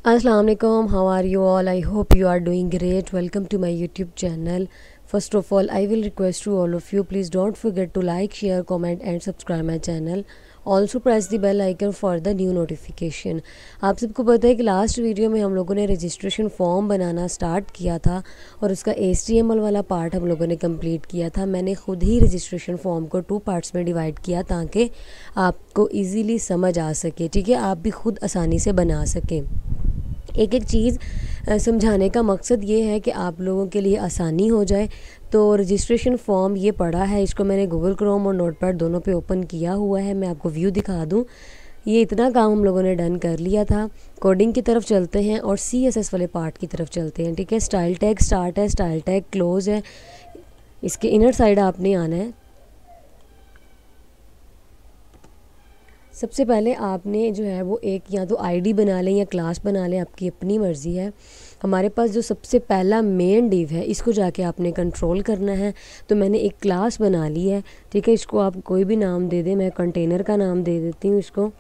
Assalamu alaikum, how are you all? I hope you are doing great. Welcome to my YouTube channel. First of all, I will request to all of you, please don't forget to like, share, comment and subscribe my channel. Also press the bell icon for the new notification. आप सबको पता है कि last video में हम लोगों ने registration form बनाना start किया था और उसका HTML वाला पार्ट हम लोगों ने कंप्लीट किया था। मैंने खुद ही रजिस्ट्रेशन फॉर्म को 2 पार्ट्स में डिवाइड किया ताकि आपको इजीली समझ आ सके, ठीक है, आप भी खुद आसानी से बना सकें। एक एक चीज़ समझाने का मकसद ये है कि आप लोगों के लिए आसानी हो जाए। तो रजिस्ट्रेशन फॉर्म ये पड़ा है, इसको मैंने गूगल क्रोम और नोटपैड दोनों पे ओपन किया हुआ है। मैं आपको व्यू दिखा दूँ। ये इतना काम हम लोगों ने डन कर लिया था। कोडिंग की तरफ चलते हैं और CSS वाले पार्ट की तरफ चलते हैं, ठीक है। स्टाइल टैग स्टार्ट है, स्टाइल टैग क्लोज है। इसके इनर साइड आपने आना है। सबसे पहले आपने जो है वो एक या तो आईडी बना लें या क्लास बना लें, आपकी अपनी मर्ज़ी है। हमारे पास जो सबसे पहला मेन डिव है इसको जाके आपने कंट्रोल करना है। तो मैंने एक क्लास बना ली है, ठीक है। इसको आप कोई भी नाम दे दें, मैं कंटेनर का नाम दे देती हूँ इसको।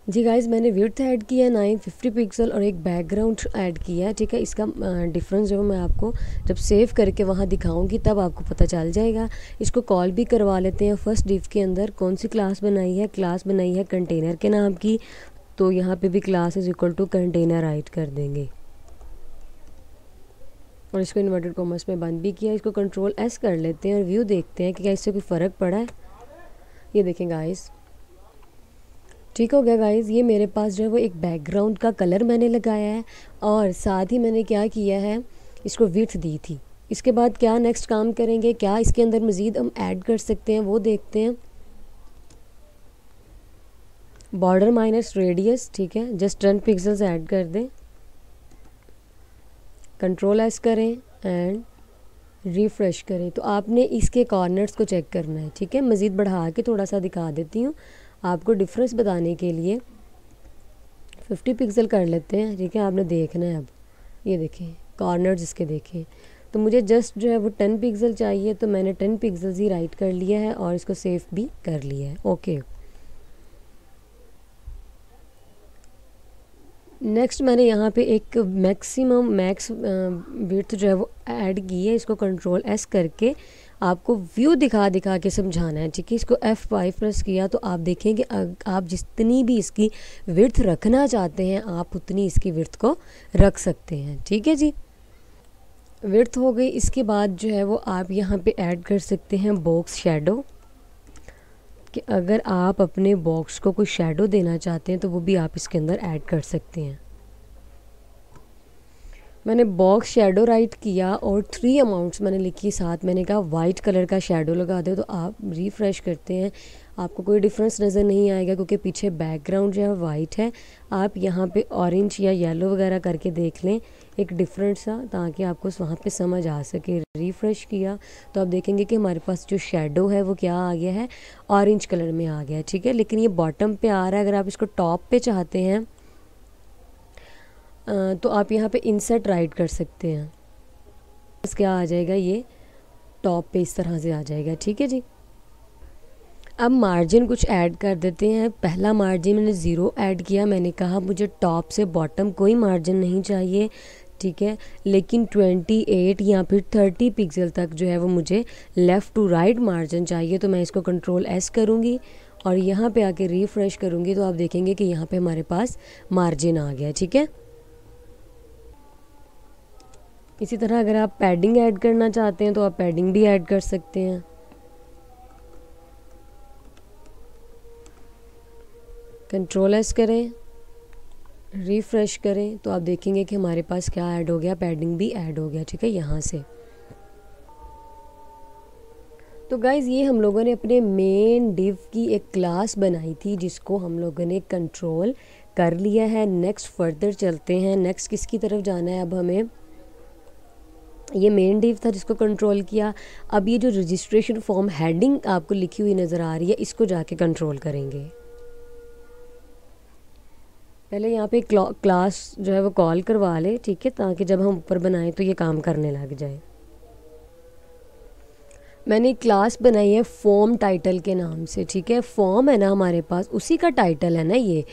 जी गाइस, मैंने विड्थ ऐड किया है 950 पिक्सल और एक बैकग्राउंड ऐड किया है, ठीक है। इसका डिफरेंस जो मैं आपको जब सेव करके वहाँ दिखाऊंगी तब आपको पता चल जाएगा। इसको कॉल भी करवा लेते हैं। फर्स्ट डिव के अंदर कौन सी क्लास बनाई है? क्लास बनाई है कंटेनर के नाम की। तो यहाँ पे भी class is equal to container write कर देंगे और इसको इन्वर्टेड कॉमर्स में बंद भी किया। इसको कंट्रोल S कर लेते हैं और व्यू देखते हैं कि क्या इससे कोई फ़र्क पड़ा है। ये देखें गाइस, ठीक हो गया गाइज़। ये मेरे पास जो है वो एक बैकग्राउंड का कलर मैंने लगाया है और साथ ही मैंने क्या किया है, इसको विड्थ दी थी। इसके बाद क्या नेक्स्ट काम करेंगे, क्या इसके अंदर मज़ीद हम ऐड कर सकते हैं वो देखते हैं। बॉर्डर माइनस रेडियस, ठीक है, जस्ट 10 पिक्सल्स ऐड कर दें। कंट्रोल S करें एंड रिफ़्रेश करें। तो आपने इसके कॉर्नर्स को चेक करना है, ठीक है। मज़ीद बढ़ा के थोड़ा सा दिखा देती हूँ आपको डिफरेंस बताने के लिए। 50 पिक्सल कर लेते हैं, ठीक है। आपने देखना है। अब ये देखें कॉर्नर्स इसके देखें। तो मुझे जस्ट जो है वो 10 पिक्सल चाहिए, तो मैंने 10 पिक्सल्स ही राइट कर लिया है और इसको सेव भी कर लिया है। ओके, नेक्स्ट मैंने यहाँ पे एक मैक्स विड्थ जो है वो ऐड की है। इसको कंट्रोल S करके आपको व्यू दिखा दिखा के समझाना है, ठीक है। इसको F5 प्रेस किया तो आप देखें कि आप जितनी भी इसकी विड्थ रखना चाहते हैं आप उतनी इसकी विड्थ को रख सकते हैं, ठीक है जी। विड्थ हो गई। इसके बाद जो है वो आप यहाँ पे ऐड कर सकते हैं बॉक्स शेडो, कि अगर आप अपने बॉक्स को कोई शेडो देना चाहते हैं तो वो भी आप इसके अंदर ऐड कर सकते हैं। मैंने बॉक्स शेडो राइट किया और 3 अमाउंट्स मैंने लिखी, साथ मैंने कहा वाइट कलर का शेडो लगा दो। तो आप रिफ़्रेश करते हैं, आपको कोई डिफरेंस नज़र नहीं आएगा क्योंकि पीछे बैकग्राउंड जो है वाइट है। आप यहाँ पे ऑरेंज या येलो वगैरह करके देख लें एक डिफरेंट सा, ताकि आपको वहाँ पे समझ आ सके। रिफ़्रेश किया तो आप देखेंगे कि हमारे पास जो शेडो है वो क्या आ गया है, ऑरेंज कलर में आ गया है, ठीक है। लेकिन ये बॉटम पे आ रहा है। अगर आप इसको टॉप पे चाहते हैं तो आप यहाँ पे इंसर्ट राइट कर सकते हैं। बस क्या आ जाएगा, ये टॉप पे इस तरह से आ जाएगा, ठीक है जी। अब मार्जिन कुछ ऐड कर देते हैं। पहला मार्जिन मैंने 0 ऐड किया। मैंने कहा मुझे टॉप से बॉटम कोई मार्जिन नहीं चाहिए, ठीक है। लेकिन 28 या फिर 30 पिक्सल तक जो है वो मुझे लेफ़्ट टू राइट मार्जिन चाहिए। तो मैं इसको कंट्रोल S करूँगी और यहाँ पे आके रिफ़्रेश करूँगी तो आप देखेंगे कि यहाँ पे हमारे पास मार्जिन आ गया, ठीक है। इसी तरह अगर आप पैडिंग ऐड करना चाहते हैं तो आप पैडिंग भी ऐड कर सकते हैं। कंट्रोल S करें, रिफ़्रेश करें तो आप देखेंगे कि हमारे पास क्या ऐड हो गया, पैडिंग भी ऐड हो गया, ठीक है, यहाँ से। तो गाइज़ ये हम लोगों ने अपने मेन डिव की एक क्लास बनाई थी जिसको हम लोगों ने कंट्रोल कर लिया है। नेक्स्ट फर्दर चलते हैं। नेक्स्ट किसकी तरफ जाना है अब हमें? ये मेन डिव था जिसको कंट्रोल किया। अब ये जो रजिस्ट्रेशन फॉर्म हेडिंग आपको लिखी हुई नज़र आ रही है इसको जाके कंट्रोल करेंगे। पहले यहाँ पे क्लास जो है वो कॉल करवा ले, ठीक है, ताकि जब हम ऊपर बनाएं तो ये काम करने लग जाए। मैंने एक क्लास बनाई है फॉर्म टाइटल के नाम से, ठीक है। फॉर्म है ना हमारे पास, उसी का टाइटल है ना ये।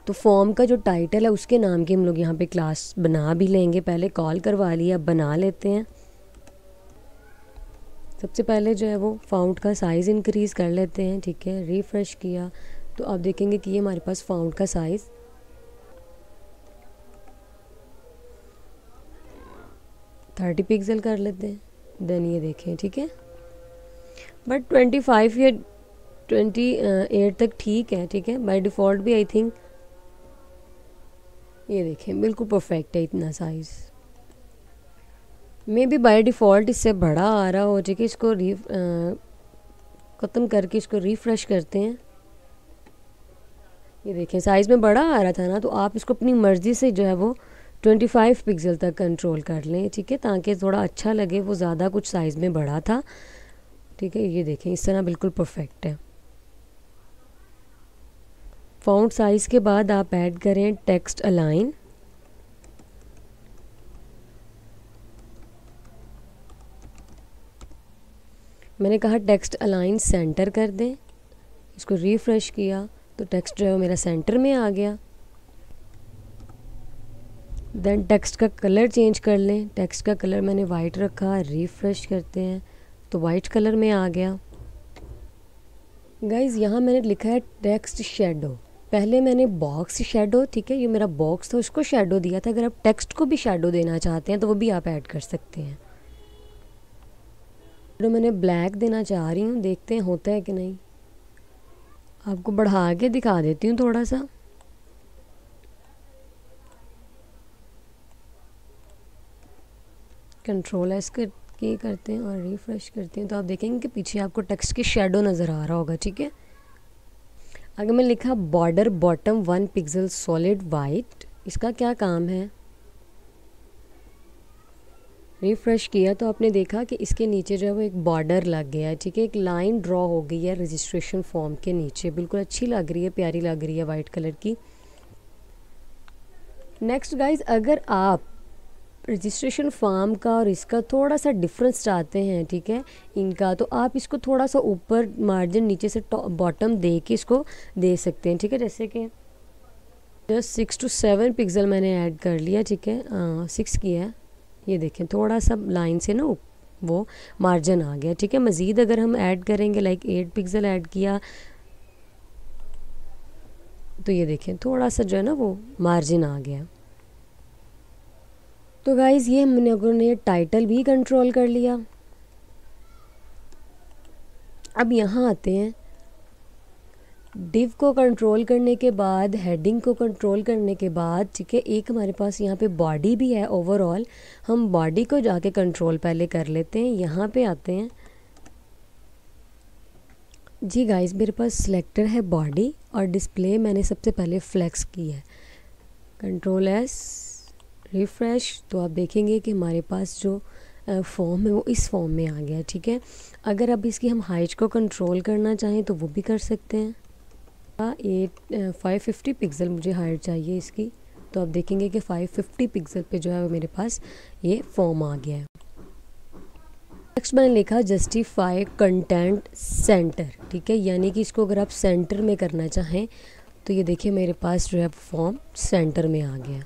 तो फॉर्म का जो टाइटल है उसके नाम की हम लोग यहाँ पे क्लास बना भी लेंगे। पहले कॉल करवा लिया, अब बना लेते हैं। सबसे पहले जो है वो फाउंट का साइज़ इंक्रीज़ कर लेते हैं, ठीक है। रिफ़्रेश किया तो आप देखेंगे कि ये हमारे पास फाउंट का साइज़ 30 पिक्सल कर लेते हैं। देन ये देखें, ठीक है, बट 25 या 28 तक ठीक है, ठीक है। बाय डिफ़ॉल्ट भी आई थिंक ये देखें बिल्कुल परफेक्ट है इतना size. May be by default इससे बड़ा आ रहा हो, ठीक है। इसको ख़त्म करके इसको रिफ़्रेश करते हैं। ये देखें साइज़ में बड़ा आ रहा था ना, तो आप इसको अपनी मर्ज़ी से जो है वो 25 पिक्सल तक कंट्रोल कर लें, ठीक है, ताकि थोड़ा अच्छा लगे। वो ज़्यादा कुछ साइज़ में बड़ा था, ठीक है। ये देखें इस तरह बिल्कुल परफेक्ट है। फ़ॉन्ट साइज़ के बाद आप ऐड करें टेक्स्ट अलाइन। मैंने कहा टेक्स्ट अलाइन सेंटर कर दें। इसको रिफ़्रेश किया तो टेक्स्ट जो है मेरा सेंटर में आ गया। देन टेक्स्ट का कलर चेंज कर लें। टेक्स्ट का कलर मैंने वाइट रखा, रिफ़्रेश करते हैं तो वाइट कलर में आ गया। गाइज़ यहाँ मैंने लिखा है टेक्स्ट शेडो। पहले मैंने बॉक्स शेडो, ठीक है, ये मेरा बॉक्स था उसको शेडो दिया था। अगर आप टेक्स्ट को भी शेडो देना चाहते हैं तो वो भी आप ऐड कर सकते हैं। तो मैंने ब्लैक देना चाह रही हूँ, देखते हैं होता है कि नहीं। आपको बढ़ा के दिखा देती हूँ थोड़ा सा। कंट्रोल एस की करते हैं और रिफ़्रेश करते हैं तो आप देखेंगे कि पीछे आपको टेक्स्ट की शेडो नज़र आ रहा होगा, ठीक है। अगर मैं लिखा border bottom 1 pixel solid white, इसका क्या काम है। रिफ़्रेश किया तो आपने देखा कि इसके नीचे जो है वो एक बॉर्डर लग गया है, ठीक है। एक लाइन ड्रॉ हो गई है रजिस्ट्रेशन फॉर्म के नीचे, बिल्कुल अच्छी लग रही है, प्यारी लग रही है वाइट कलर की। नेक्स्ट गाइज, अगर आप रजिस्ट्रेशन फॉर्म का और इसका थोड़ा सा डिफरेंस चाहते हैं, ठीक है, इनका, तो आप इसको थोड़ा सा ऊपर मार्जिन नीचे से बॉटम दे के इसको दे सकते हैं, ठीक है। जैसे कि जस्ट 6 to 7 पिक्सल मैंने ऐड कर लिया, ठीक है, 6 किया है। ये देखें थोड़ा सा लाइन से ना वो मार्जिन आ गया, ठीक है। मज़ीद अगर हम ऐड करेंगे लाइक 8 पिक्सल ऐड किया तो ये देखें थोड़ा सा जो है ना वो मार्जिन आ गया। तो गाइज़ ये हमने लोगों ने टाइटल भी कंट्रोल कर लिया। अब यहाँ आते हैं, डिव को कंट्रोल करने के बाद, हेडिंग को कंट्रोल करने के बाद, ठीक है, एक हमारे पास यहाँ पे बॉडी भी है। ओवरऑल हम बॉडी को जाके कंट्रोल पहले कर लेते हैं। यहाँ पे आते हैं जी गाइस, मेरे पास सिलेक्टर है बॉडी और डिस्प्ले मैंने सबसे पहले फ्लेक्स की है। कंट्रोल एस, रिफ़्रेश, तो आप देखेंगे कि हमारे पास जो फॉर्म है वो इस फॉर्म में आ गया, ठीक है। अगर अब इसकी हम हाइट को कंट्रोल करना चाहें तो वो भी कर सकते हैं। 550 पिक्सल मुझे हाइट चाहिए इसकी, तो आप देखेंगे कि 550 पिक्सल पे जो है वो मेरे पास ये फॉर्म आ गया है। नेक्स्ट मैंने लिखा जस्टिफाई कंटेंट सेंटर, ठीक है, यानी कि इसको अगर आप सेंटर में करना चाहें तो ये देखिए मेरे पास जो है फॉर्म सेंटर में आ गया।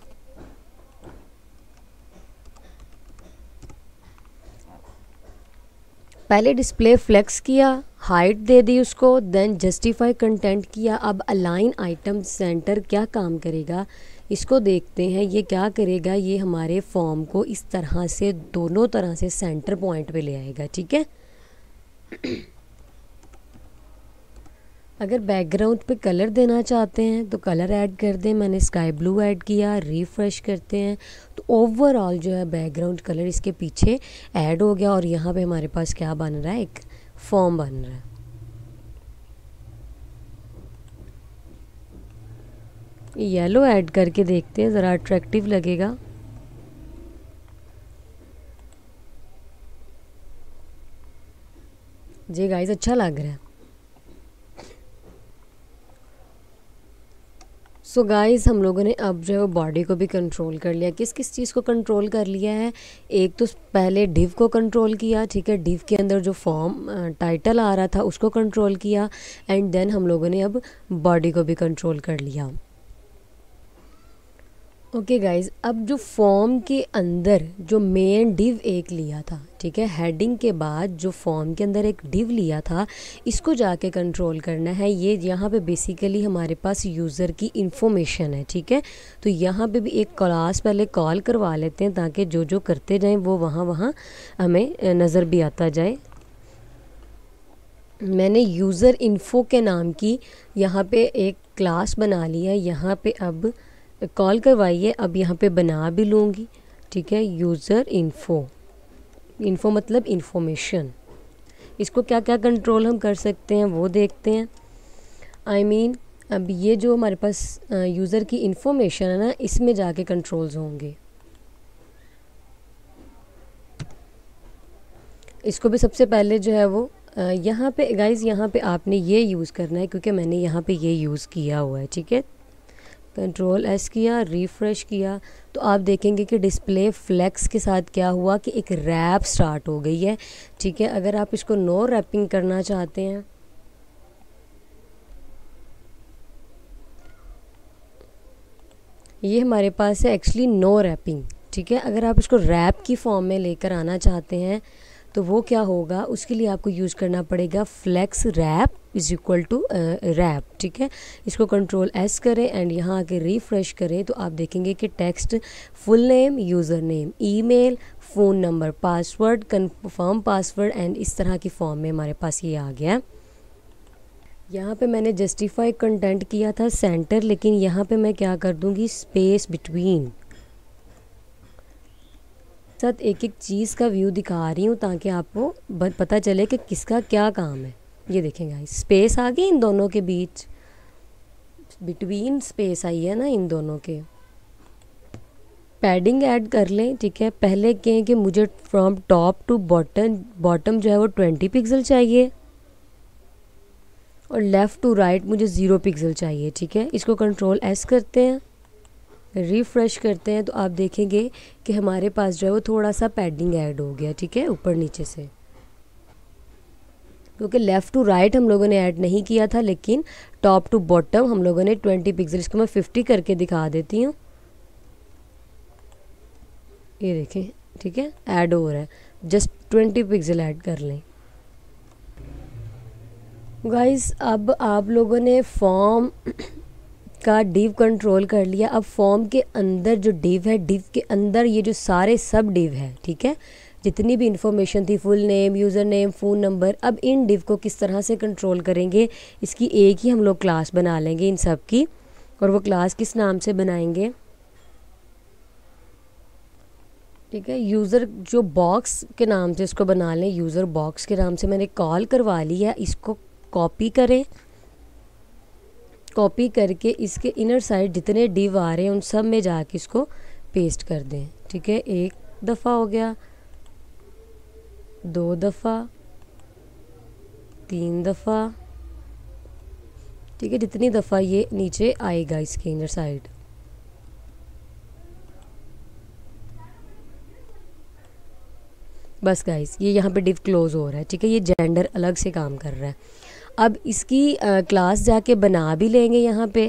पहले डिस्प्ले फ्लेक्स किया, हाइट दे दी उसको, देन जस्टिफाई कंटेंट किया। अब अलाइन आइटम सेंटर क्या काम करेगा इसको देखते हैं। ये क्या करेगा, ये हमारे फॉर्म को इस तरह से दोनों तरह से सेंटर पॉइंट पे ले आएगा, ठीक है। अगर बैकग्राउंड पे कलर देना चाहते हैं तो कलर ऐड कर दें। मैंने स्काई ब्लू ऐड किया, रिफ़्रेश करते हैं तो ओवरऑल जो है बैकग्राउंड कलर इसके पीछे ऐड हो गया और यहाँ पे हमारे पास क्या बन रहा है, एक फॉर्म बन रहा है। येलो ऐड करके देखते हैं, ज़रा अट्रैक्टिव लगेगा। जी गाइस, अच्छा लग रहा है। सो गाइस, हम लोगों ने अब जो है वो बॉडी को भी कंट्रोल कर लिया। किस किस चीज़ को कंट्रोल कर लिया है, एक तो पहले डिव को कंट्रोल किया, ठीक है, डिव के अंदर जो फॉर्म टाइटल आ रहा था उसको कंट्रोल किया, एंड देन हम लोगों ने अब बॉडी को भी कंट्रोल कर लिया। ओके गाइज, अब जो फॉर्म के अंदर जो मेन डिव एक लिया था, ठीक है, हेडिंग के बाद जो फॉर्म के अंदर एक डिव लिया था, इसको जाके कंट्रोल करना है। ये यहाँ पे बेसिकली हमारे पास यूज़र की इंफॉर्मेशन है, ठीक है। तो यहाँ पे भी एक क्लास पहले कॉल करवा लेते हैं ताकि जो जो करते जाएं वो वहाँ वहाँ हमें नज़र भी आता जाए। मैंने यूज़र इन्फो के नाम की यहाँ पे एक क्लास बना ली है। यहाँ पे अब कॉल करवाइए, अब यहाँ पे बना भी लूँगी, ठीक है। यूज़र इन्फो, इन्फो मतलब इंफॉर्मेशन। इसको क्या क्या कंट्रोल हम कर सकते हैं वो देखते हैं। अब ये जो हमारे पास यूज़र की इंफॉर्मेशन है ना, इसमें जाके कंट्रोल्स होंगे। इसको भी सबसे पहले जो है वो यहाँ पे गाइज़, यहाँ पे आपने ये यूज़ करना है क्योंकि मैंने यहाँ पे ये यूज़ किया हुआ है, ठीक है। कंट्रोल एस किया, रिफ़्रेश किया, तो आप देखेंगे कि डिस्प्ले फ्लेक्स के साथ क्या हुआ कि एक रैप स्टार्ट हो गई है, ठीक है। अगर आप इसको नो रैपिंग करना चाहते हैं, ये हमारे पास है एक्चुअली नो रैपिंग, ठीक है। अगर आप इसको रैप की फॉर्म में लेकर आना चाहते हैं तो वो क्या होगा, उसके लिए आपको यूज़ करना पड़ेगा flex wrap is equal to wrap, ठीक है। इसको कंट्रोल एस करें एंड यहाँ आके रिफ़्रेश करें तो आप देखेंगे कि text full name, user name, email, phone number, password, confirm password and इस तरह की फॉर्म में हमारे पास ये आ गया। यहाँ पे मैंने जस्टिफाई कंटेंट किया था सेंटर, लेकिन यहाँ पे मैं क्या कर दूँगी, स्पेस बिटवीन। साथ एक एक चीज़ का व्यू दिखा रही हूँ ताकि आपको पता चले कि किसका क्या काम है। ये देखें गाइस, स्पेस आ गई इन दोनों के बीच, बिटवीन स्पेस आई है ना इन दोनों के। पैडिंग ऐड कर लें, ठीक है। पहले कहें कि मुझे फ्रॉम टॉप टू बॉटम जो है वो 20 पिक्सल चाहिए और लेफ़्ट टू राइट मुझे 0 पिक्सल चाहिए, ठीक है। इसको कंट्रोल एस करते हैं, रिफ़्रेश करते हैं तो आप देखेंगे कि हमारे पास जो है वो थोड़ा सा पैडिंग ऐड हो गया, ठीक है, ऊपर नीचे से, क्योंकि लेफ़्ट टू राइट हम लोगों ने ऐड नहीं किया था, लेकिन टॉप टू बॉटम हम लोगों ने 20 पिक्सल, इसको मैं 50 करके दिखा देती हूँ। ये देखें, ठीक है, ऐड हो रहा है, जस्ट 20 पिक्सल ऐड कर लें गाइस। अब आप लोगों ने फॉर्म का डिव कंट्रोल कर लिया। अब फॉर्म के अंदर जो डिव है, डिव के अंदर ये जो सारे सब डिव है, ठीक है, जितनी भी इंफॉर्मेशन थी, full name, user name, phone number, अब इन डिव को किस तरह से कंट्रोल करेंगे, इसकी एक ही हम लोग क्लास बना लेंगे इन सब की। और वो क्लास किस नाम से बनाएंगे, ठीक है, यूज़र जो बॉक्स के नाम से इसको बना लें। यूज़र बॉक्स के नाम से मैंने कॉल करवा ली है। इसको कॉपी करें, कॉपी करके इसके इनर साइड जितने डिव आ रहे हैं उन सब में जाके इसको पेस्ट कर दें, ठीक है। एक दफ़ा हो गया, 2 दफ़ा, 3 दफ़ा, ठीक है, जितनी दफ़ा ये नीचे आएगा इसके इनर साइड। बस गाइस, ये यहाँ पे डिव क्लोज हो रहा है, ठीक है, ये जेंडर अलग से काम कर रहा है। अब इसकी क्लास जाके बना भी लेंगे। यहाँ पे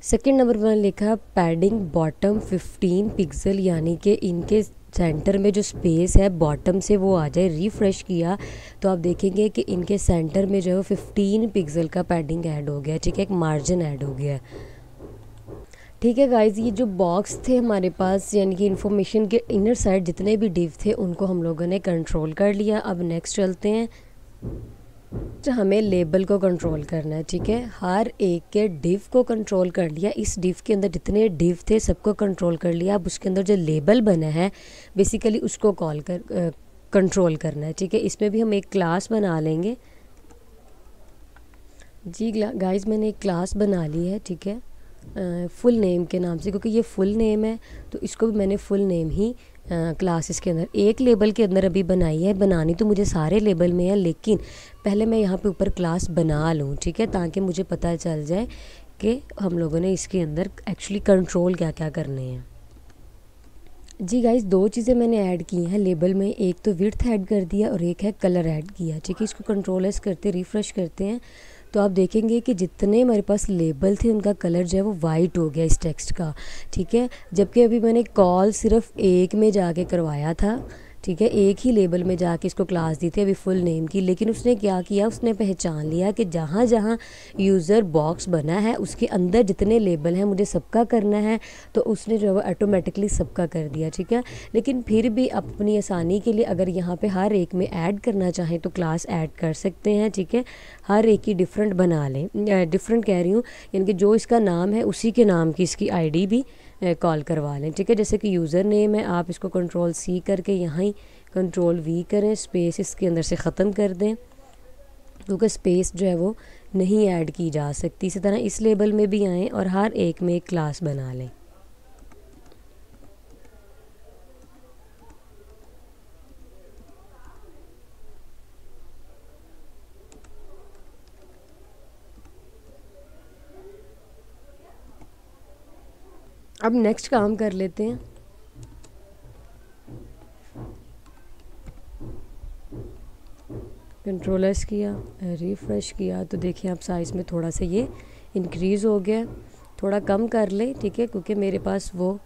सेकंड नंबर पर लिखा पैडिंग बॉटम 15 पिक्सल, यानी कि इनके सेंटर में जो स्पेस है बॉटम से वो आ जाए। रिफ़्रेश किया तो आप देखेंगे कि इनके सेंटर में जो है 15 पिक्सल का पैडिंग ऐड हो गया, ठीक है, एक मार्जिन ऐड हो गया, ठीक है गाइज। ये जो बॉक्स थे हमारे पास, यानी कि इन्फॉर्मेशन के इनर साइड जितने भी डिव थे उनको हम लोगों ने कंट्रोल कर लिया। अब नेक्स्ट चलते हैं, तो हमें लेबल को कंट्रोल करना है, ठीक है। हर एक के डिव को कंट्रोल कर लिया। इस डिव के अंदर जितने डिव थे सबको कंट्रोल कर लिया। अब उसके अंदर जो लेबल बना है बेसिकली उसको कंट्रोल करना है, ठीक है। इसमें भी हम एक क्लास बना लेंगे। जी गाइज, मैंने एक क्लास बना ली है, ठीक है, फुल नेम के नाम से, क्योंकि ये फुल नेम है तो इसको भी मैंने फुल नेम ही क्लासेस के अंदर एक लेबल के अंदर अभी बनाई है। बनानी तो मुझे सारे लेबल में है, लेकिन पहले मैं यहाँ पे ऊपर क्लास बना लूँ, ठीक है, ताकि मुझे पता चल जाए कि हम लोगों ने इसके अंदर एक्चुअली कंट्रोल क्या क्या करने हैं। जी गाइस, 2 चीज़ें मैंने ऐड की हैं लेबल में, एक तो विड्थ ऐड कर दिया और एक है कलर ऐड किया, ठीक है। इसको कंट्रोल एस करते रिफ़्रेश करते हैं तो आप देखेंगे कि जितने मेरे पास लेबल थे उनका कलर जो है वो वाइट हो गया इस टेक्स्ट का, ठीक है। जबकि अभी मैंने कॉल सिर्फ एक में जाके करवाया था, ठीक है, एक ही लेबल में जाके इसको क्लास दी थी अभी फुल नेम की। लेकिन उसने क्या किया, उसने पहचान लिया कि जहाँ जहाँ यूज़र बॉक्स बना है उसके अंदर जितने लेबल हैं मुझे सबका करना है, तो उसने जो है वो ऑटोमेटिकली सबका कर दिया, ठीक है। लेकिन फिर भी अपनी आसानी के लिए अगर यहाँ पे हर एक में ऐड करना चाहें तो क्लास ऐड कर सकते हैं, ठीक है। हर एक की डिफरेंट बना लें, डिफरेंट कह रही हूँ, यानी कि जो इसका नाम है उसी के नाम की इसकी आईडी भी कॉल करवा लें, ठीक है। जैसे कि यूज़र नेम है, आप इसको कंट्रोल सी करके यहाँ ही कंट्रोल वी करें, स्पेस इसके अंदर से ख़त्म कर दें क्योंकि स्पेस जो है वो नहीं ऐड की जा सकती। इसी तरह इस लेबल में भी आएँ और हर एक में एक क्लास बना लें। अब नेक्स्ट काम कर लेते हैं। कंट्रोल एस किया, रिफ़्रेश किया, तो देखिए आप साइज़ में थोड़ा सा ये इंक्रीज़ हो गया। थोड़ा कम कर ले, ठीक है, क्योंकि मेरे पास वो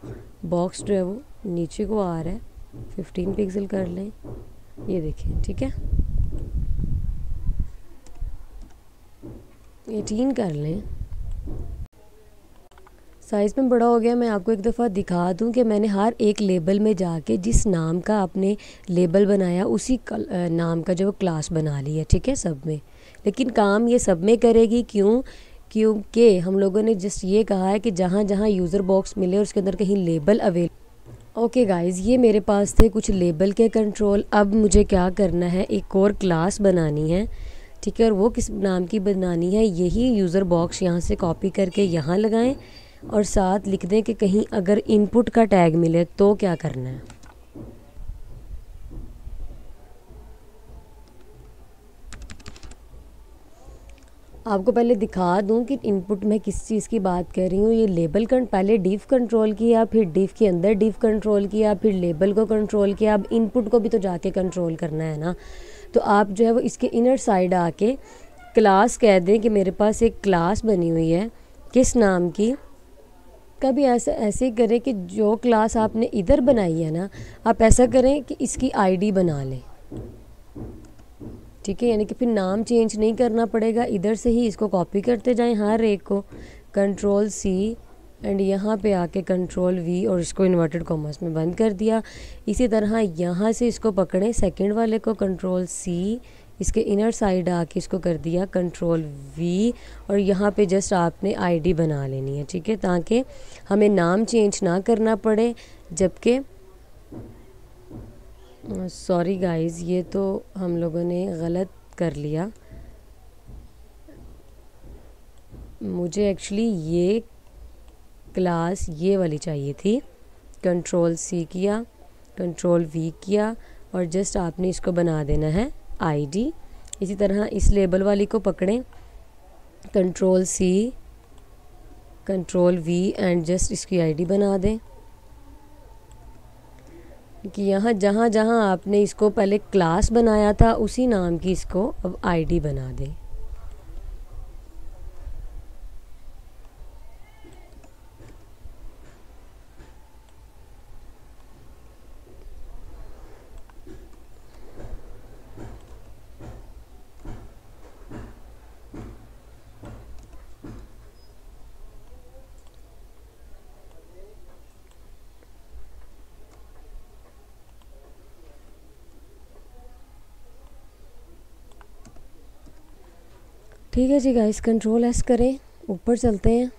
बॉक्स जो है वो नीचे को आ रहा है। 15 पिक्सल कर लें, ये देखिए, ठीक है। 18 कर लें। साइज़ में बड़ा हो गया। मैं आपको एक दफ़ा दिखा दूं कि मैंने हर एक लेबल में जाके जिस नाम का आपने लेबल बनाया उसी नाम का जो वो क्लास बना ली है, ठीक है, सब में। लेकिन काम ये सब में करेगी, क्योंकि हम लोगों ने जस्ट ये कहा है कि जहाँ जहाँ यूज़र बॉक्स मिले और उसके अंदर कहीं लेबल अवेलेबल। ओके गाइज़, ये मेरे पास थे कुछ लेबल के कंट्रोल। अब मुझे क्या करना है, एक और क्लास बनानी है, ठीक है। और वो किस नाम की बनानी है, यही यूज़र बॉक्स यहाँ से कॉपी करके यहाँ लगाएं और साथ लिख दें कि कहीं अगर इनपुट का टैग मिले तो क्या करना है। आपको पहले दिखा दूं कि इनपुट में किस चीज़ की बात कर रही हूँ। ये लेबल पहले डिफ कंट्रोल किया, फिर डिफ के अंदर डिफ कंट्रोल किया, फिर लेबल को कंट्रोल किया। अब इनपुट को भी तो जाके कंट्रोल करना है ना। तो आप जो है वो इसके इनर साइड आके क्लास कह दें कि मेरे पास एक क्लास बनी हुई है किस नाम की। कभी ऐसे ही करें कि जो क्लास आपने इधर बनाई है ना, आप ऐसा करें कि इसकी आईडी बना लें, ठीक है। यानी कि फिर नाम चेंज नहीं करना पड़ेगा, इधर से ही इसको कॉपी करते जाएं हर एक को। कंट्रोल सी एंड यहाँ पे आके कंट्रोल वी और इसको इन्वर्टेड कॉमर्स में बंद कर दिया। इसी तरह यहाँ से इसको पकड़ें सेकंड वाले को, कंट्रोल सी, इसके इनर साइड आके इसको कर दिया कंट्रोल वी और यहाँ पे जस्ट आपने आईडी बना लेनी है, ठीक है, ताकि हमें नाम चेंज ना करना पड़े। जबकि सॉरी गाइस, ये तो हम लोगों ने गलत कर लिया। मुझे एक्चुअली ये क्लास ये वाली चाहिए थी। कंट्रोल सी किया, कंट्रोल वी किया और जस्ट आपने इसको बना देना है आईडी। इसी तरह इस लेबल वाली को पकड़ें, control C, control V and just इसकी आईडी बना दें कि यहाँ जहाँ जहाँ आपने इसको पहले क्लास बनाया था उसी नाम की इसको अब आईडी बना दें। ठीक है जी गाइस, कंट्रोल एस करें, ऊपर चलते हैं।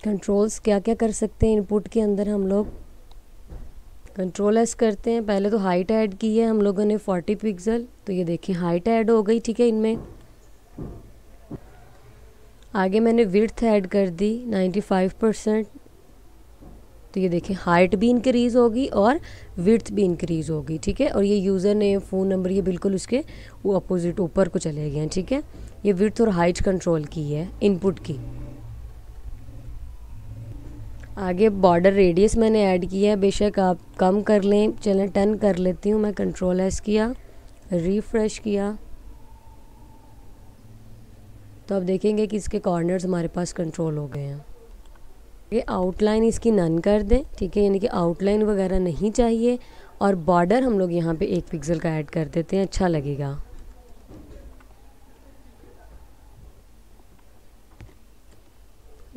कंट्रोल्स क्या क्या कर सकते हैं इनपुट के अंदर हम लोग। कंट्रोल एस करते हैं। पहले तो हाइट ऐड की है हम लोगों ने 40 पिक्सल, तो ये देखिए हाइट ऐड हो गई, ठीक है। इनमें आगे मैंने विड्थ ऐड कर दी 95%, तो ये देखिए हाइट भी इंक्रीज़ होगी और विड्थ भी इंक्रीज़ होगी, ठीक है। और ये यूज़र नेम, फ़ोन नंबर, ये बिल्कुल उसके वो अपोजिट ऊपर को चले गए हैं, ठीक है। ये विड्थ और हाइट कंट्रोल की है इनपुट की। आगे बॉर्डर रेडियस मैंने ऐड किया है, बेशक आप कम कर लें, चलें 10 कर लेती हूँ मैं। कंट्रोल एस किया, रिफ़्रेश किया, तो आप देखेंगे कि इसके कॉर्नर्स हमारे पास कंट्रोल हो गए हैं। ये आउटलाइन इसकी नन कर दें, ठीक है, यानी कि आउटलाइन वगैरह नहीं चाहिए। और बॉर्डर हम लोग यहाँ पे 1 पिक्सल का ऐड कर देते हैं, अच्छा लगेगा।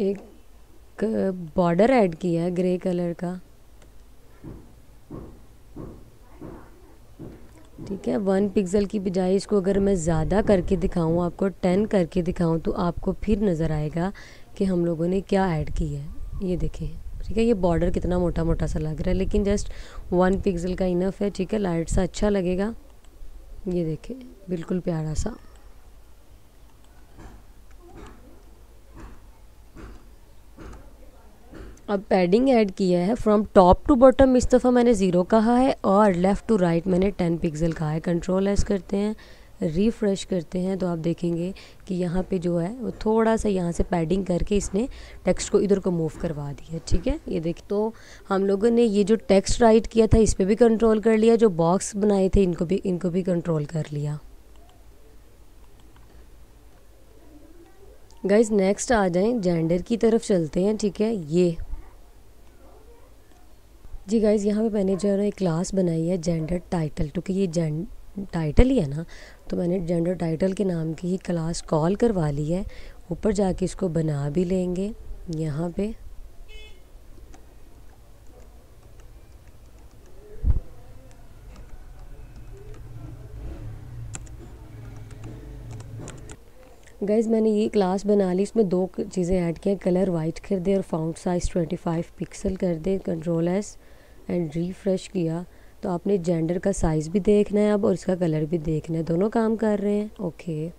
एक बॉर्डर ऐड किया है ग्रे कलर का, ठीक है। 1 पिक्सल की बजाय इसको अगर मैं ज़्यादा करके दिखाऊं, आपको 10 करके दिखाऊं, तो आपको फिर नज़र आएगा कि हम लोगों ने क्या ऐड किया है। ये देखें, ठीक है, ये बॉर्डर कितना मोटा मोटा सा लग रहा है, लेकिन जस्ट 1 पिक्सल का इनफ है, ठीक है, लाइट सा अच्छा लगेगा। ये देखें, बिल्कुल प्यारा सा। अब पैडिंग ऐड किया है, फ्रॉम टॉप टू बॉटम इस दफ़ा मैंने 0 कहा है और लेफ़्ट टू राइट मैंने 10 पिक्सल कहा है। कंट्रोल एस करते हैं, रिफ़्रेश करते हैं, तो आप देखेंगे कि यहाँ पे जो है वो थोड़ा सा यहाँ से पैडिंग करके इसने टेक्स्ट को इधर को मूव करवा दिया, ठीक है। ये देखिए, तो हम लोगों ने ये जो टेक्स्ट राइट किया था इस पर भी कंट्रोल कर लिया, जो बॉक्स बनाए थे इनको भी कंट्रोल कर लिया। गाइज नेक्स्ट आ जाएं, जेंडर की तरफ चलते हैं, ठीक है। ये जी गाइज़, यहाँ पे मैंने जो है ना एक क्लास बनाई है जेंडर टाइटल, क्योंकि ये टाइटल ही है ना, तो मैंने जेंडर टाइटल के नाम की ही क्लास कॉल करवा ली है। ऊपर जाके इसको बना भी लेंगे यहाँ पे। गाइज़ मैंने ये क्लास बना ली, इसमें 2 चीज़ें ऐड की हैं, कलर वाइट कर दे और फाउंट साइज़ 25 पिक्सल कर दे। कंट्रोल एस एंड रिफ़्रेश किया तो आपने जेंडर का साइज़ भी देखना है अब और इसका कलर भी देखना है, दोनों काम कर रहे हैं। ओके,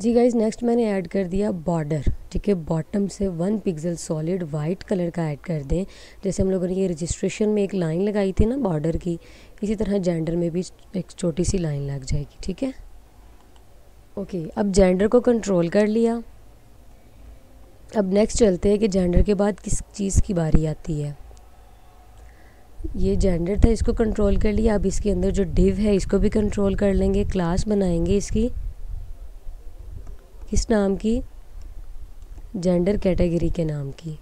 जी गाइज़ नेक्स्ट मैंने ऐड कर दिया बॉर्डर, ठीक है। बॉटम से 1 पिक्सल सॉलिड वाइट कलर का ऐड कर दें। जैसे हम लोगों ने ये रजिस्ट्रेशन में एक लाइन लगाई थी ना बॉर्डर की, इसी तरह जेंडर में भी एक छोटी सी लाइन लग जाएगी, ठीक है। ओके, अब जेंडर को कंट्रोल कर लिया। अब नेक्स्ट चलते हैं कि जेंडर के बाद किस चीज़ की बारी आती है। ये जेंडर था, इसको कंट्रोल कर लिया। अब इसके अंदर जो डिव है इसको भी कंट्रोल कर लेंगे। क्लास बनाएंगे इसकी, किस नाम की, जेंडर कैटेगरी के नाम की,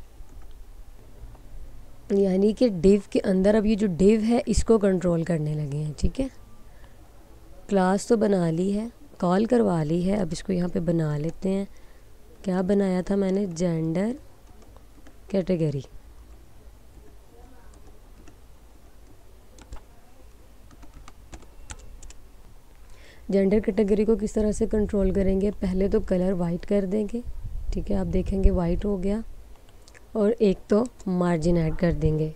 यानी कि डिव के अंदर अब ये जो डिव है इसको कंट्रोल करने लगे हैं, ठीक है। क्लास तो बना ली है, कॉल करवा ली है, अब इसको यहाँ पे बना लेते हैं। क्या बनाया था मैंने, जेंडर कैटेगरी। जेंडर कैटेगरी को किस तरह से कंट्रोल करेंगे, पहले तो कलर वाइट कर देंगे, ठीक है, आप देखेंगे वाइट हो गया, और एक तो मार्जिन ऐड कर देंगे।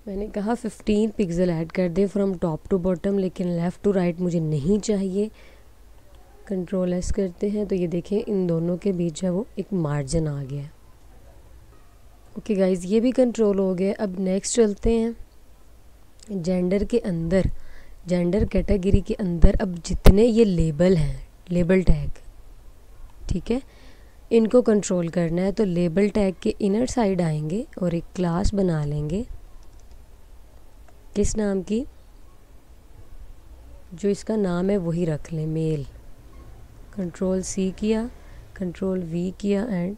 मैंने कहा 15 पिक्सल ऐड कर they from top to bottom, लेकिन लेफ़्ट टू राइट मुझे नहीं चाहिए। कंट्रोल एस करते हैं तो ये देखें इन दोनों के बीच है वो एक मार्जिन आ गया। ओके गाइज़, ये भी कंट्रोल हो गया। अब नेक्स्ट चलते हैं जेंडर के अंदर, जेंडर कैटेगरी के अंदर अब जितने ये लेबल हैं, लेबल टैग, ठीक है, इनको कंट्रोल करना है। तो लेबल टैग के इनर साइड आएंगे और एक क्लास बना लेंगे, किस नाम की, जो इसका नाम है वही रख लें, मेल। कंट्रोल सी किया, कंट्रोल वी किया एंड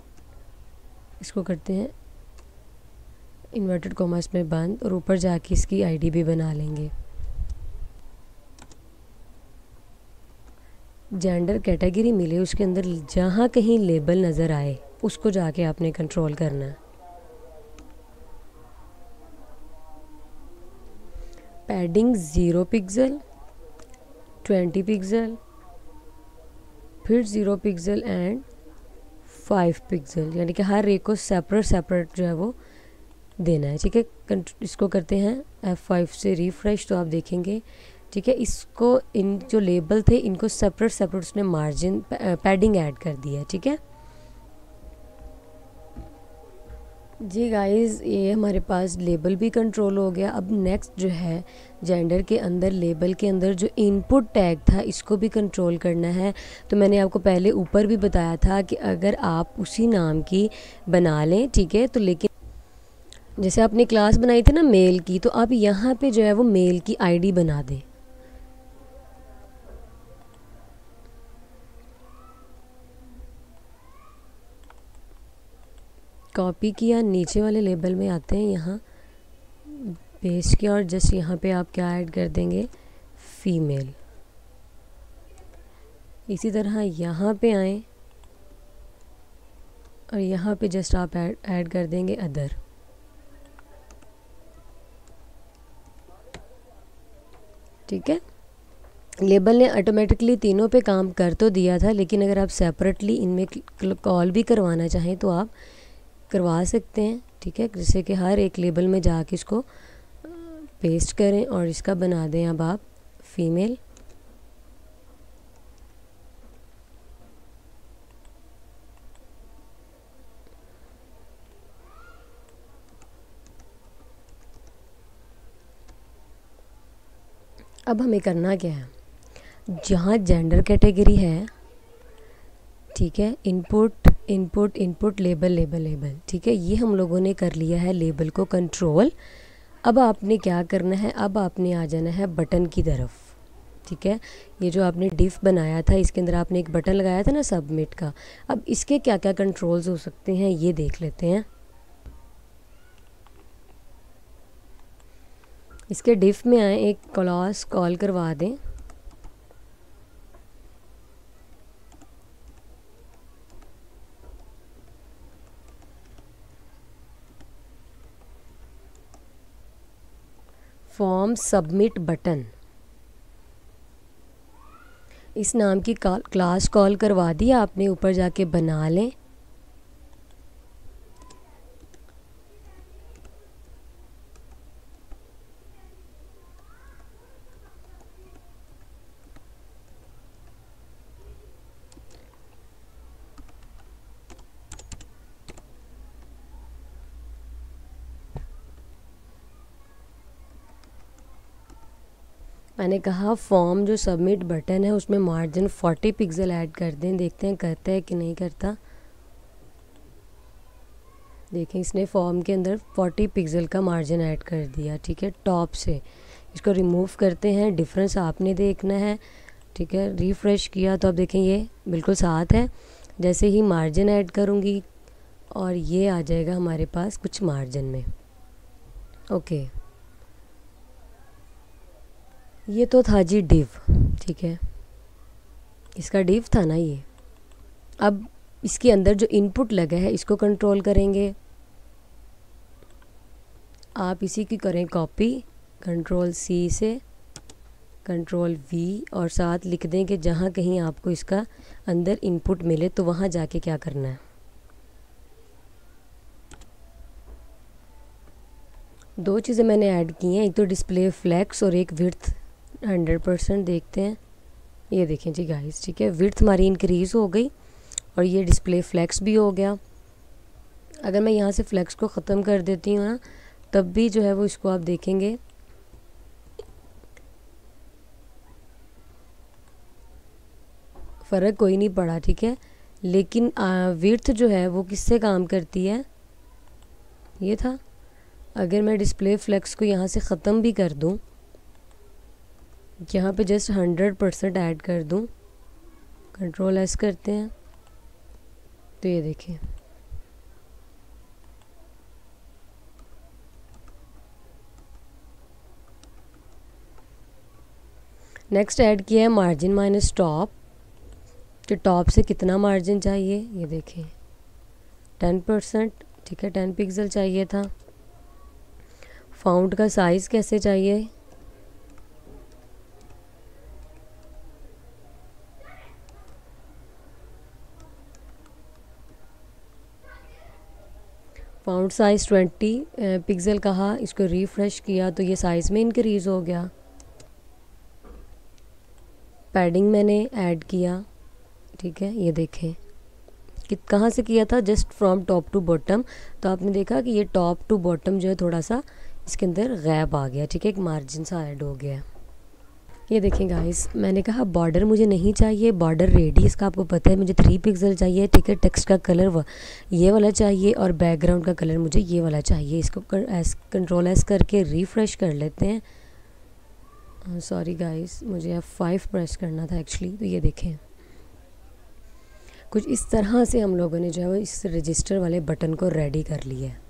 इसको करते हैं इन्वर्टेड कॉमर्स में बंद, और ऊपर जाके इसकी आईडी भी बना लेंगे। जेंडर कैटेगरी मिले, उसके अंदर जहाँ कहीं लेबल नज़र आए उसको जाके आपने कंट्रोल करना है। पैडिंग 0 पिक्सल, 20 पिक्सल, फिर 0 पिक्सल एंड 5 पिक्सल, यानी कि हर एक को सेपरेट जो है वो देना है, ठीक है। इसको करते हैं F5 से रिफ़्रेश, तो आप देखेंगे, ठीक है, इसको इन जो लेबल थे इनको सेपरेट उसने मार्जिन पैडिंग ऐड कर दिया है, ठीक है। जी गाइस, ये हमारे पास लेबल भी कंट्रोल हो गया। अब नेक्स्ट जो है, जेंडर के अंदर लेबल के अंदर जो इनपुट टैग था इसको भी कंट्रोल करना है। तो मैंने आपको पहले ऊपर भी बताया था कि अगर आप उसी नाम की बना लें, ठीक है, तो लेकिन जैसे आपने क्लास बनाई थी ना मेल की, तो आप यहाँ पे जो है वो मेल की आईडी बना दें। कॉपी किया, नीचे वाले लेबल में आते हैं, यहाँ पेस्ट किया और जस्ट यहाँ पे आप क्या ऐड कर देंगे, फीमेल। इसी तरह यहाँ पे आए और यहाँ पे जस्ट आप ऐड कर देंगे अदर। ठीक है, लेबल ने ऑटोमेटिकली तीनों पे काम कर तो दिया था, लेकिन अगर आप सेपरेटली इनमें कॉल भी करवाना चाहें तो आप करवा सकते हैं। ठीक है, जैसे कि हर एक लेबल में जाके इसको पेस्ट करें और इसका बना दें अब आप फीमेल। अब हमें करना क्या है, जहाँ जेंडर कैटेगरी है, ठीक है, input input input label label label, ठीक है, ये हम लोगों ने कर लिया है लेबल को कंट्रोल। अब आपने क्या करना है, अब आपने आ जाना है बटन की तरफ। ठीक है, ये जो आपने डिफ बनाया था इसके अंदर आपने एक बटन लगाया था ना सबमिट का। अब इसके क्या क्या कंट्रोल्स हो सकते हैं ये देख लेते हैं। इसके डिफ में आए, एक क्लास कॉल करवा दें। फॉर्म सबमिट बटन, इस नाम की क्लास कॉल करवा दी आपने, ऊपर जाके बना लें। मैंने कहा फॉर्म जो सबमिट बटन है उसमें मार्जिन 40 पिक्सल ऐड कर दें, देखते हैं करता है कि नहीं करता। देखें, इसने फॉर्म के अंदर 40 पिक्सल का मार्जिन ऐड कर दिया। ठीक है, टॉप से इसको रिमूव करते हैं, डिफरेंस आपने देखना है। ठीक है, रिफ़्रेश किया तो आप देखें ये बिल्कुल साथ है। जैसे ही मार्जिन ऐड करूँगी और ये आ जाएगा हमारे पास कुछ मार्जिन में। ओके, ये तो था जी डिव। ठीक है, इसका डिव था ना ये। अब इसके अंदर जो इनपुट लगा है इसको कंट्रोल करेंगे। आप इसी की करें कॉपी, कंट्रोल सी से कंट्रोल वी, और साथ लिख दें कि जहाँ कहीं आपको इसका अंदर इनपुट मिले तो वहाँ जाके क्या करना है। दो चीज़ें मैंने ऐड की हैं, एक तो डिस्प्ले फ्लैक्स और एक विड्थ 100%। देखते हैं, ये देखें जी गाइस। ठीक है, विड्थ हमारी इंक्रीज़ हो गई और ये डिस्प्ले फ्लैक्स भी हो गया। अगर मैं यहाँ से फ्लैक्स को ख़त्म कर देती हूँ ना, तब भी जो है वो इसको आप देखेंगे फ़र्क कोई नहीं पड़ा। ठीक है, लेकिन विड्थ जो है वो किससे काम करती है, ये था। अगर मैं डिस्प्ले फ्लैक्स को यहाँ से ख़त्म भी कर दूँ, यहाँ पे जस्ट 100% ऐड कर दूँ, कंट्रोल एस करते हैं, तो ये देखें नेक्स्ट ऐड किया है मार्जिन माइनस टॉप। तो टॉप से कितना मार्जिन चाहिए, ये देखें 10%। ठीक है, 10 पिक्सल चाहिए था। फ़ॉन्ट का साइज़ कैसे चाहिए, फ़ॉन्ट साइज़ 20 पिक्सल कहा, इसको रिफ़्रेश किया तो ये साइज़ में इंक्रीज़ हो गया। पैडिंग मैंने ऐड किया। ठीक है, ये देखें कि कहाँ से किया था, just from top to bottom. तो आपने देखा कि ये टॉप टू बॉटम जो है थोड़ा सा इसके अंदर गैप आ गया, ठीक है, एक मार्जिन सा ऐड हो गया। ये देखें गाइस, मैंने कहा बॉर्डर मुझे नहीं चाहिए, बॉर्डर रेडियस का आपको पता है मुझे 3 पिक्सल चाहिए, ठीक है। टेक्स्ट का कलर ये वाला चाहिए और बैकग्राउंड का कलर मुझे ये वाला चाहिए। इसको कंट्रोल एस करके रिफ़्रेश कर लेते हैं। सॉरी गाइस, मुझे F5 प्रेस करना था एक्चुअली। तो ये देखें कुछ इस तरह से हम लोगों ने जो है वो इस रजिस्टर वाले बटन को रेडी कर लिया है।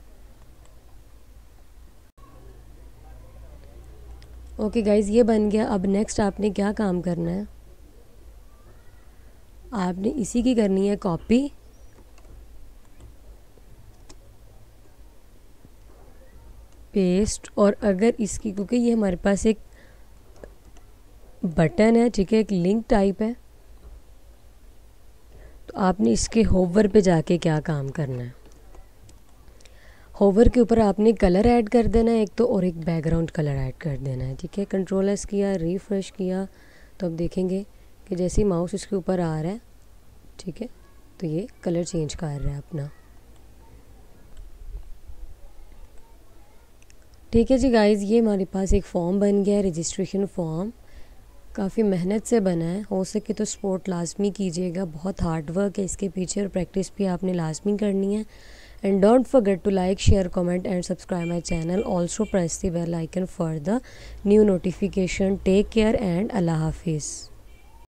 ओके गाइज़, ये बन गया। अब नेक्स्ट आपने क्या काम करना है, आपने इसी की करनी है कॉपी, पेस्ट, और अगर इसकी, क्योंकि ये हमारे पास एक बटन है, ठीक है, एक लिंक टाइप है, तो आपने इसके होवर पे जाके क्या काम करना है, होवर के ऊपर आपने कलर ऐड कर देना है एक तो, और एक बैकग्राउंड कलर ऐड कर देना है, ठीक है। कंट्रोल एस किया, रिफ़्रेश किया, तो अब देखेंगे कि जैसे ही माउस इसके ऊपर आ रहा है, ठीक है, तो ये कलर चेंज कर रहा है अपना। ठीक है जी गाइज़, ये हमारे पास एक फॉर्म बन गया है, रजिस्ट्रेशन फॉर्म। काफ़ी मेहनत से बना है, हो सके तो सपोर्ट लाजमी कीजिएगा, बहुत हार्ड वर्क है इसके पीछे और प्रैक्टिस भी आपने लाजमी करनी है। And don't forget to like, share, comment and subscribe my channel. Also press the bell icon for the new notification. Take care and Allah Hafiz.